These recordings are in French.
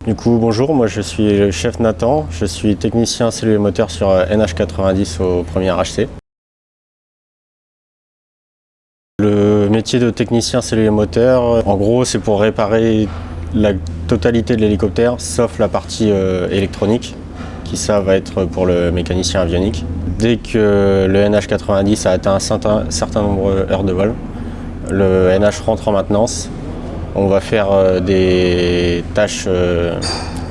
Du coup, bonjour, moi je suis le chef Nathan, je suis technicien cellule et moteur sur NH90 au premier HC. Le métier de technicien cellule et moteur, en gros, c'est pour réparer la totalité de l'hélicoptère, sauf la partie électronique, qui ça va être pour le mécanicien avionique. Dès que le NH90 a atteint un certain nombre d'heures de vol, le NH rentre en maintenance. On va faire des tâches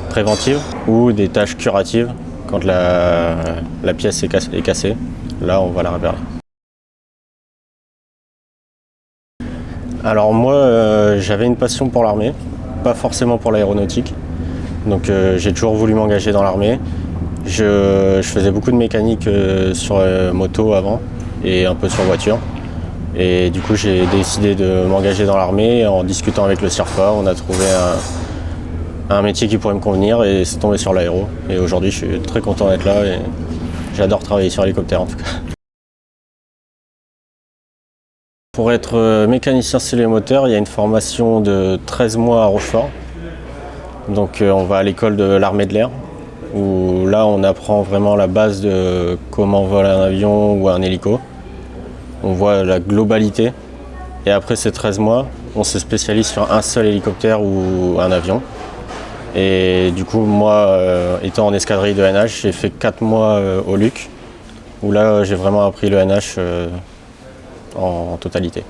préventives ou des tâches curatives quand la pièce est cassée. Là, on va la réparer. Alors moi, j'avais une passion pour l'armée, pas forcément pour l'aéronautique. Donc j'ai toujours voulu m'engager dans l'armée. Je faisais beaucoup de mécanique sur moto avant et un peu sur voiture. Et du coup, j'ai décidé de m'engager dans l'armée. En discutant avec le CIRFA, on a trouvé un métier qui pourrait me convenir et c'est tombé sur l'aéro. Et aujourd'hui, je suis très content d'être là et j'adore travailler sur hélicoptère en tout cas. Pour être mécanicien cellule et moteur, il y a une formation de 13 mois à Rochefort. Donc on va à l'école de l'armée de l'air, où là on apprend vraiment la base de comment voler un avion ou un hélico. On voit la globalité et après ces 13 mois, on se spécialise sur un seul hélicoptère ou un avion. Et du coup, moi, étant en escadrille de NH, j'ai fait 4 mois au LUC, où là j'ai vraiment appris le NH en totalité.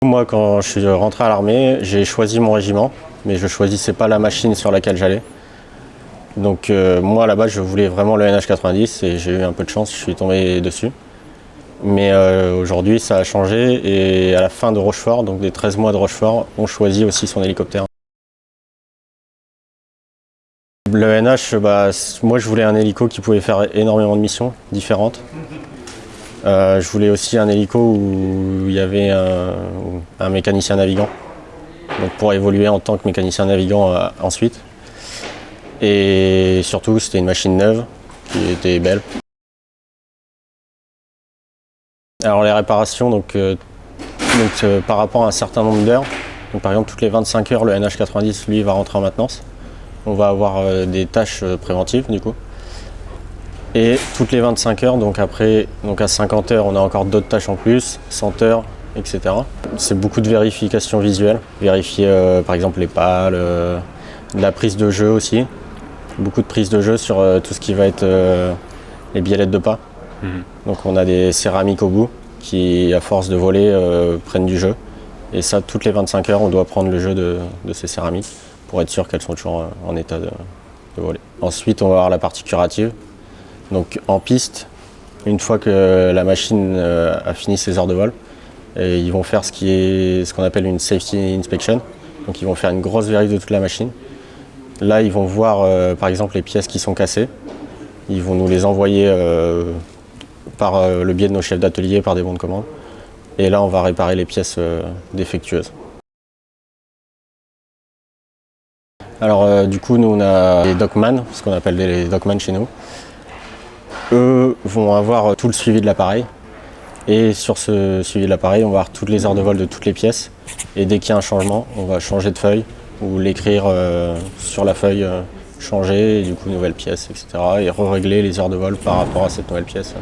Moi, quand je suis rentré à l'armée, j'ai choisi mon régiment, mais je ne choisissais pas la machine sur laquelle j'allais. Donc moi, là-bas, je voulais vraiment le NH90 et j'ai eu un peu de chance, je suis tombé dessus. Mais aujourd'hui, ça a changé et à la fin de Rochefort, donc des 13 mois de Rochefort, on choisit aussi son hélicoptère. Le NH, moi, je voulais un hélico qui pouvait faire énormément de missions différentes. Je voulais aussi un hélico où il y avait un mécanicien navigant, donc pour évoluer en tant que mécanicien navigant ensuite. Et surtout, c'était une machine neuve qui était belle. Alors les réparations, par rapport à un certain nombre d'heures, par exemple toutes les 25 heures, le NH90 lui va rentrer en maintenance. On va avoir des tâches préventives du coup. Et toutes les 25 heures, donc à 50 heures, on a encore d'autres tâches en plus, 100 heures, etc. C'est beaucoup de vérifications visuelles, vérifier par exemple les pales, de la prise de jeu aussi. Beaucoup de prise de jeu sur tout ce qui va être les biellettes de pas. Donc on a des céramiques au bout qui, à force de voler, prennent du jeu. Et ça, toutes les 25 heures, on doit prendre le jeu de ces céramiques pour être sûr qu'elles sont toujours en état de voler. Ensuite, on va avoir la partie curative. Donc en piste, une fois que la machine a fini ses heures de vol, et ils vont faire ce qu'on appelle une safety inspection. Donc ils vont faire une grosse vérif de toute la machine. Là, ils vont voir par exemple les pièces qui sont cassées. Ils vont nous les envoyer par le biais de nos chefs d'atelier, par des bons de commande. Et là, on va réparer les pièces défectueuses. Alors du coup, nous on a des dockman, ce qu'on appelle des dockman chez nous. Eux vont avoir tout le suivi de l'appareil. Et sur ce suivi de l'appareil, on va avoir toutes les heures de vol de toutes les pièces. Et dès qu'il y a un changement, on va changer de feuille ou l'écrire sur la feuille, changer, et du coup nouvelle pièce, etc. Et régler les heures de vol par rapport à cette nouvelle pièce.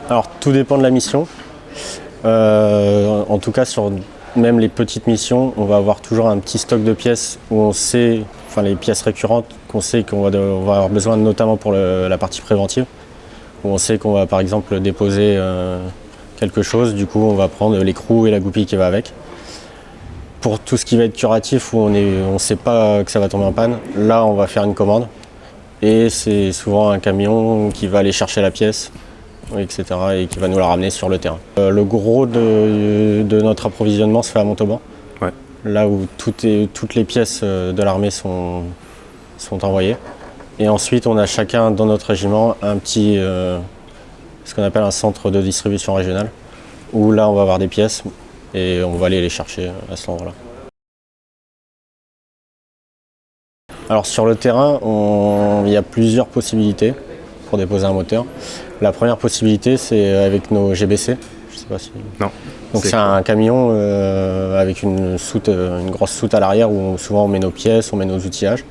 Alors tout dépend de la mission. En tout cas sur même les petites missions, on va avoir toujours un petit stock de pièces où on sait, enfin les pièces récurrentes qu'on sait qu'on va avoir besoin notamment pour la partie préventive. Où on sait qu'on va par exemple déposer quelque chose, du coup on va prendre l'écrou et la goupille qui va avec. Pour tout ce qui va être curatif, où on ne sait pas que ça va tomber en panne, là on va faire une commande. Et c'est souvent un camion qui va aller chercher la pièce, etc. et qui va nous la ramener sur le terrain. Le gros de notre approvisionnement se fait à Montauban, ouais. Là où toutes les pièces de l'armée sont envoyées. Et ensuite, on a chacun dans notre régiment un petit, ce qu'on appelle un centre de distribution régionale, où là on va avoir des pièces et on va aller les chercher à ce endroit-là. Alors sur le terrain, il y a plusieurs possibilités pour déposer un moteur. La première possibilité, c'est avec nos GBC. Je sais pas si... Non. Donc c'est un camion avec une grosse soute à l'arrière où souvent on met nos pièces, on met nos outillages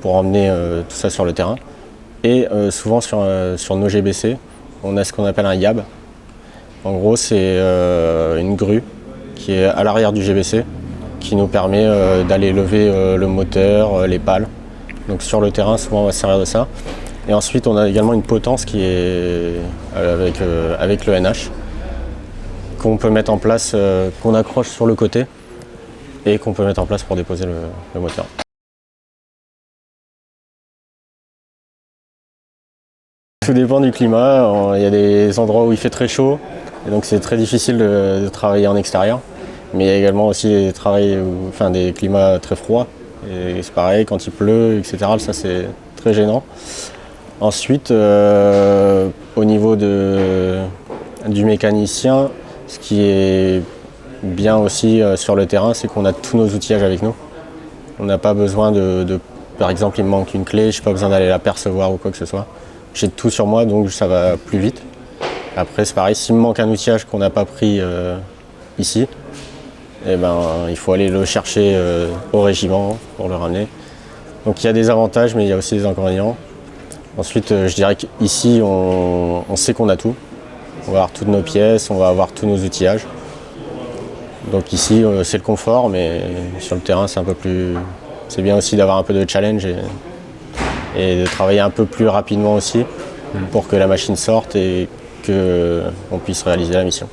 pour emmener tout ça sur le terrain. Et souvent sur nos GBC, on a ce qu'on appelle un YAB. En gros, c'est une grue qui est à l'arrière du GBC qui nous permet d'aller lever le moteur, les pales. Donc sur le terrain, souvent on va se servir de ça. Et ensuite, on a également une potence qui est avec le NH qu'on peut mettre en place, qu'on accroche sur le côté et qu'on peut mettre en place pour déposer le moteur. Tout dépend du climat. Il y a des endroits où il fait très chaud et donc c'est très difficile de travailler en extérieur. Mais il y a également aussi des climats très froids. Et c'est pareil, quand il pleut, etc. Ça c'est très gênant. Ensuite, au niveau du mécanicien, ce qui est bien aussi sur le terrain, c'est qu'on a tous nos outillages avec nous. On n'a pas besoin par exemple, il me manque une clé, je n'ai pas besoin d'aller la percevoir ou quoi que ce soit. J'ai tout sur moi, donc ça va plus vite. Après, c'est pareil, s'il me manque un outillage qu'on n'a pas pris ici, eh ben, il faut aller le chercher au régiment pour le ramener. Donc il y a des avantages, mais il y a aussi des inconvénients. Ensuite, je dirais qu'ici, on sait qu'on a tout. On va avoir toutes nos pièces, on va avoir tous nos outillages. Donc ici, c'est le confort, mais sur le terrain, c'est un peu plus... C'est bien aussi d'avoir un peu de challenge et de travailler un peu plus rapidement aussi pour que la machine sorte et qu'on puisse réaliser la mission.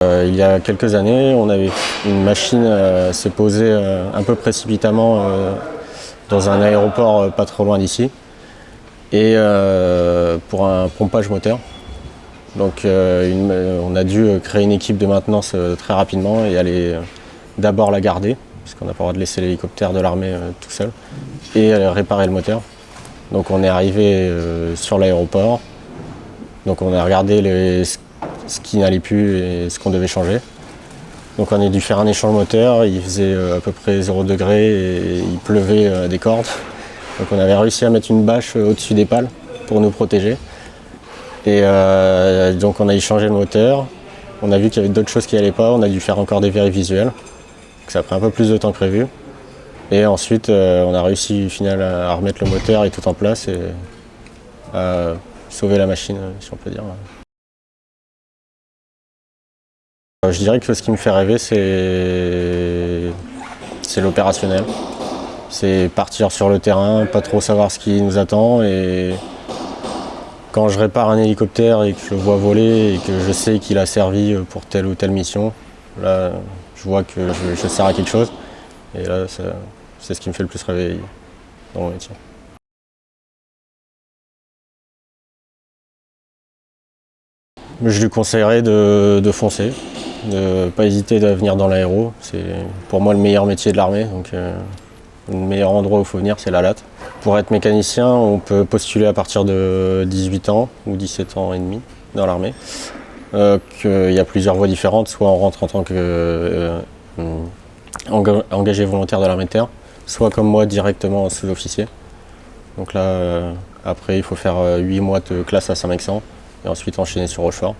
Il y a quelques années, on avait une machine s'est posée un peu précipitamment dans un aéroport pas trop loin d'ici et pour un pompage moteur. Donc on a dû créer une équipe de maintenance très rapidement et aller d'abord la garder, parce qu'on n'a pas le droit de laisser l'hélicoptère de l'armée tout seul, et réparer le moteur. Donc on est arrivé sur l'aéroport, donc on a regardé ce qui n'allait plus et ce qu'on devait changer. Donc on a dû faire un échange moteur, il faisait à peu près 0 degré et il pleuvait des cordes. Donc on avait réussi à mettre une bâche au-dessus des pales pour nous protéger. Et donc on a échangé le moteur, on a vu qu'il y avait d'autres choses qui n'allaient pas, on a dû faire encore des vérifs visuels. Donc ça a pris un peu plus de temps que prévu. Et ensuite on a réussi au final à remettre le moteur et tout en place et à sauver la machine, si on peut dire. Je dirais que ce qui me fait rêver, c'est l'opérationnel. C'est partir sur le terrain, pas trop savoir ce qui nous attend. Et quand je répare un hélicoptère et que je le vois voler et que je sais qu'il a servi pour telle ou telle mission, là, je vois que je sers à quelque chose. Et là, c'est ce qui me fait le plus rêver dans mon métier. Je lui conseillerais de foncer, de ne pas hésiter à venir dans l'aéro. C'est pour moi le meilleur métier de l'armée, donc le meilleur endroit où il faut venir, c'est la latte. Pour être mécanicien, on peut postuler à partir de 18 ans ou 17 ans et demi dans l'armée. Il y a plusieurs voies différentes, soit on rentre en tant qu'engagé volontaire de l'armée de terre, soit comme moi directement en sous-officier. Donc là, après il faut faire 8 mois de classe à Saint-Mexan et ensuite enchaîner sur Rochefort.